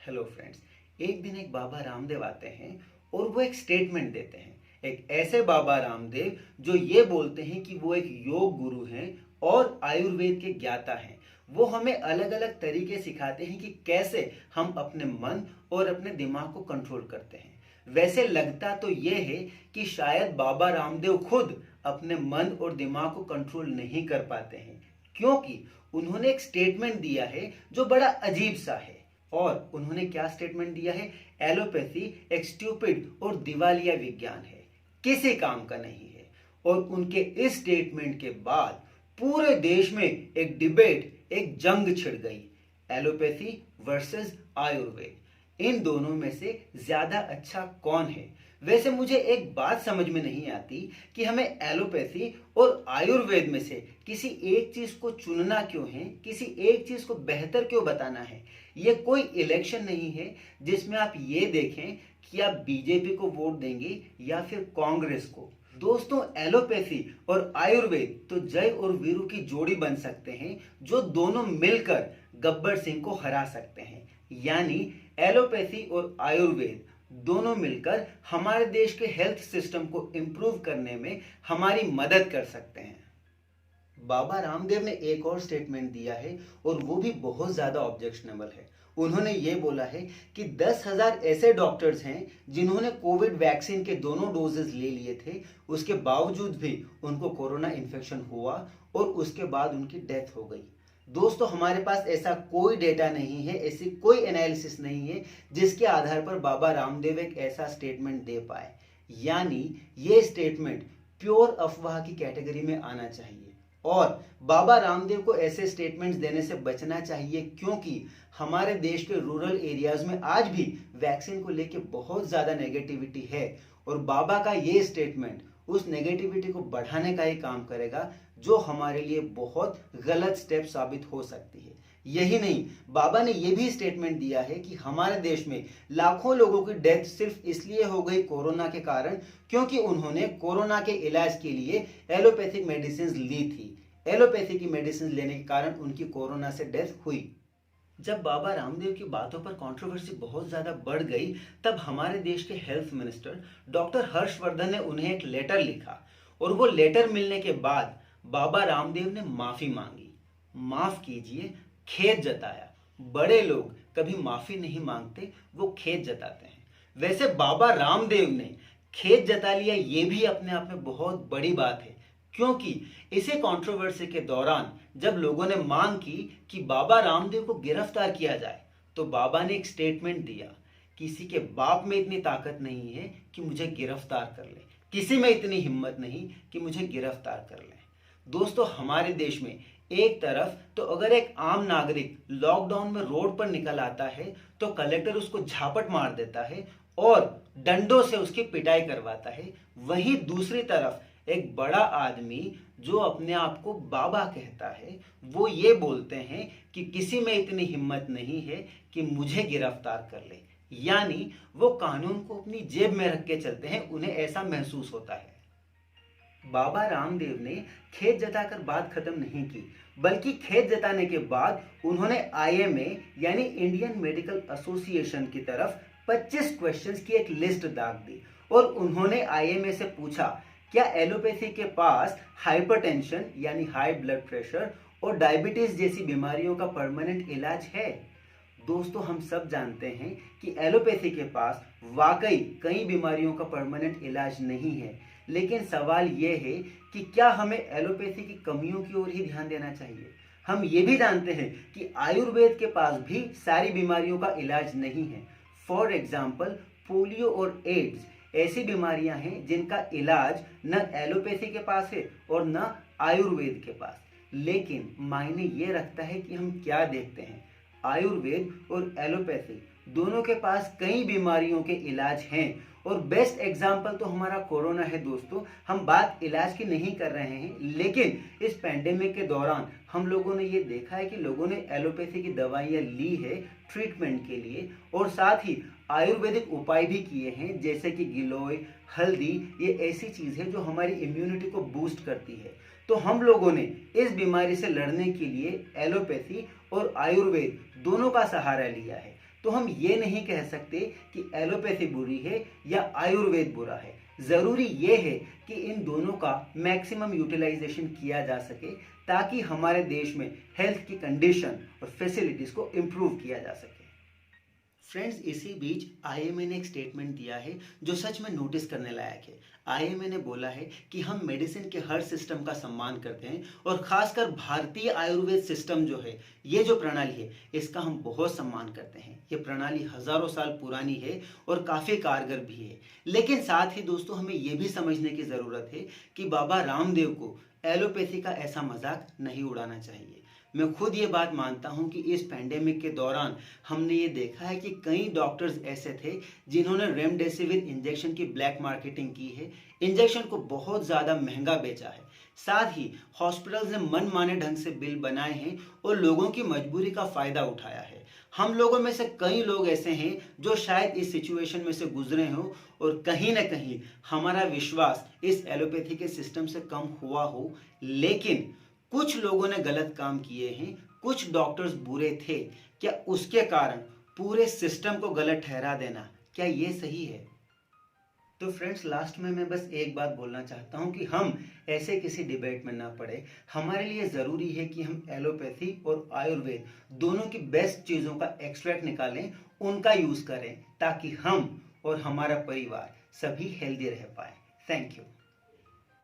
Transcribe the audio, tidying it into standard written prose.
Hello friends. एक दिन एक बाबा रामदेव आते हैं और वो एक स्टेटमेंट देते हैं। एक ऐसे बाबा रामदेव जो ये बोलते हैं कि वो एक योग गुरु हैं और आयुर्वेद के ज्ञाता हैं। वो हमें अलग अलग तरीके सिखाते हैं कि कैसे हम अपने मन और अपने दिमाग को कंट्रोल करते हैं। वैसे लगता तो ये है कि शायद बाबा रामदेव खुद अपने मन और दिमाग को कंट्रोल नहीं कर पाते हैं, क्योंकि उन्होंने एक स्टेटमेंट दिया है जो बड़ा अजीब सा है। और उन्होंने क्या स्टेटमेंट दिया है? एलोपैथी एक स्टूपिड और दिवालिया विज्ञान है, किसी काम का नहीं है। और उनके इस स्टेटमेंट के बाद पूरे देश में एक डिबेट, एक जंग छिड़ गई। एलोपैथी वर्सेस आयुर्वेद, इन दोनों में से ज्यादा अच्छा कौन है? वैसे मुझे एक बात समझ में नहीं आती कि हमें एलोपैथी और आयुर्वेद में से किसी एक चीज को चुनना क्यों है, किसी एक चीज को बेहतर क्यों बताना है। ये कोई इलेक्शन नहीं है जिसमें आप ये देखें कि आप बीजेपी को वोट देंगे या फिर कांग्रेस को। दोस्तों, एलोपैथी और आयुर्वेद तो जय और वीरू की जोड़ी बन सकते हैं, जो दोनों मिलकर गब्बर सिंह को हरा सकते हैं। यानी एलोपैथी और आयुर्वेद दोनों मिलकर हमारे देश के हेल्थ सिस्टम को इंप्रूव करने में हमारी मदद कर सकते हैं। बाबा रामदेव ने एक और स्टेटमेंट दिया है और वो भी बहुत ज्यादा ऑब्जेक्शनेबल है। उन्होंने ये बोला है कि 10,000 ऐसे डॉक्टर्स हैं जिन्होंने कोविड वैक्सीन के दोनों डोजेस ले लिए थे, उसके बावजूद भी उनको कोरोना इन्फेक्शन हुआ और उसके बाद उनकी डेथ हो गई। दोस्तों, हमारे पास ऐसा कोई डेटा नहीं है, ऐसी कोई एनालिसिस नहीं है जिसके आधार पर बाबा रामदेव एक ऐसा स्टेटमेंट दे पाए। यानी ये स्टेटमेंट प्योर अफवाह की कैटेगरी में आना चाहिए और बाबा रामदेव को ऐसे स्टेटमेंट्स देने से बचना चाहिए, क्योंकि हमारे देश के रूरल एरियाज में आज भी वैक्सीन को लेके बहुत ज्यादा नेगेटिविटी है और बाबा का ये स्टेटमेंट उस नेगेटिविटी को बढ़ाने का ही काम करेगा, जो हमारे लिए बहुत गलत स्टेप साबित हो सकती है। यही नहीं, बाबा ने यह भी स्टेटमेंट दिया है कि हमारे देश में लाखों लोगों की डेथ सिर्फ इसलिए हो गई कोरोना के कारण, क्योंकि उन्होंने कोरोना के इलाज के लिए एलोपैथिक मेडिसिन ली थी। एलोपैथी की मेडिसिन लेने के कारण उनकी कोरोना से डेथ हुई। जब बाबा रामदेव की बातों पर कंट्रोवर्सी बहुत ज्यादा बढ़ गई, तब हमारे देश के हेल्थ मिनिस्टर डॉक्टर हर्षवर्धन ने उन्हें एक लेटर लिखा और वो लेटर मिलने के बाद बाबा रामदेव ने माफी मांगी। माफ कीजिए, खेद जताया। बड़े लोग कभी माफी नहीं मांगते, वो खेद जताते हैं। वैसे बाबा रामदेव ने खेद जता लिया, ये भी अपने आप में बहुत बड़ी बात है, क्योंकि इसे कंट्रोवर्सी के दौरान जब लोगों ने मांग की कि बाबा रामदेव को गिरफ्तार किया जाए, तो बाबा ने एक स्टेटमेंट दिया, किसी के बाप में इतनी ताकत नहीं है कि मुझे गिरफ्तार कर ले, किसी में इतनी हिम्मत नहीं कि मुझे गिरफ्तार कर ले। दोस्तों, हमारे देश में एक तरफ तो अगर एक आम नागरिक लॉकडाउन में रोड पर निकल आता है तो कलेक्टर उसको झापट मार देता है और डंडों से उसकी पिटाई करवाता है, वहीं दूसरी तरफ एक बड़ा आदमी जो अपने आप को बाबा कहता है, वो ये बोलते हैं कि किसी में इतनी हिम्मत नहीं है कि मुझे गिरफ्तार कर ले। यानी वो कानून को अपनी जेब में रख के चलते हैं, उन्हें ऐसा महसूस होता है। बाबा रामदेव ने खेद जताकर बात खत्म नहीं की, बल्कि खेद जताने के बाद उन्होंने आईएमए यानी इंडियन मेडिकल एसोसिएशन की तरफ 25 क्वेश्चंस की एक लिस्ट दाग दी और उन्होंने आईएमए से पूछा, क्या एलोपैथी के पास हाइपरटेंशन यानी हाई ब्लड प्रेशर और डायबिटीज जैसी बीमारियों का परमानेंट इलाज है? दोस्तों, हम सब जानते हैं कि एलोपैथी के पास वाकई कई बीमारियों का परमानेंट इलाज नहीं है, लेकिन सवाल यह है कि क्या हमें एलोपैथी की कमियों की ओर ही ध्यान देना चाहिए? हम ये भी जानते हैं कि आयुर्वेद के पास भी सारी बीमारियों का इलाज नहीं है। फॉर एग्जाम्पल, पोलियो और एड्स ऐसी बीमारियां हैं जिनका इलाज न एलोपैथी के पास है और न आयुर्वेद के पास। लेकिन मायने ये रखता है कि हम क्या देखते हैं। आयुर्वेद और एलोपैथी दोनों के पास कई बीमारियों के इलाज हैं और बेस्ट एग्जाम्पल तो हमारा कोरोना है। दोस्तों, हम बात इलाज की नहीं कर रहे हैं, लेकिन इस पैंडेमिक के दौरान हम लोगों ने ये देखा है कि लोगों ने एलोपैथी की दवाइयाँ ली है ट्रीटमेंट के लिए और साथ ही आयुर्वेदिक उपाय भी किए हैं, जैसे कि गिलोय, हल्दी। ये ऐसी चीज़ है जो हमारी इम्यूनिटी को बूस्ट करती है। तो हम लोगों ने इस बीमारी से लड़ने के लिए एलोपैथी और आयुर्वेद दोनों का सहारा लिया है, तो हम ये नहीं कह सकते कि एलोपैथी बुरी है या आयुर्वेद बुरा है। ज़रूरी ये है कि इन दोनों का मैक्सिमम यूटिलाइजेशन किया जा सके ताकि हमारे देश में हेल्थ की कंडीशन और फैसिलिटीज़ को इम्प्रूव किया जा सके। फ्रेंड्स, इसी बीच आईएमए ने एक स्टेटमेंट दिया है जो सच में नोटिस करने लायक है। आईएमए ने बोला है कि हम मेडिसिन के हर सिस्टम का सम्मान करते हैं और खासकर भारतीय आयुर्वेद सिस्टम जो है, ये जो प्रणाली है, इसका हम बहुत सम्मान करते हैं। ये प्रणाली हजारों साल पुरानी है और काफ़ी कारगर भी है। लेकिन साथ ही दोस्तों, हमें ये भी समझने की ज़रूरत है कि बाबा रामदेव को एलोपैथी का ऐसा मजाक नहीं उड़ाना चाहिए। मैं खुद ये बात मानता हूँ कि इस पैंडेमिक के दौरान हमने ये देखा है कि कई डॉक्टर्स ऐसे थे जिन्होंने रेमडेसिविर इंजेक्शन की ब्लैक मार्केटिंग की है, इंजेक्शन को बहुत ज़्यादा महंगा बेचा है। साथ ही हॉस्पिटल्स ने मनमाने ढंग से बिल बनाए हैं और लोगों की मजबूरी का फ़ायदा उठाया है। हम लोगों में से कई लोग ऐसे हैं जो शायद इस सिचुएशन में से गुजरे हों और कहीं ना कहीं हमारा विश्वास इस एलोपैथी के सिस्टम से कम हुआ हो, लेकिन कुछ लोगों ने गलत काम किए हैं, कुछ डॉक्टर्स बुरे थे। क्या उसके कारण पूरे सिस्टम को गलत ठहरा देना, क्या ये सही है? तो फ्रेंड्स, लास्ट में मैं बस एक बात बोलना चाहता हूं कि हम ऐसे किसी डिबेट में ना पड़े। हमारे लिए ज़रूरी है कि हम एलोपैथी और आयुर्वेद दोनों की बेस्ट चीज़ों का एक्सट्रैक्ट निकालें, उनका यूज़ करें ताकि हम और हमारा परिवार सभी हेल्दी रह पाए। Thank you.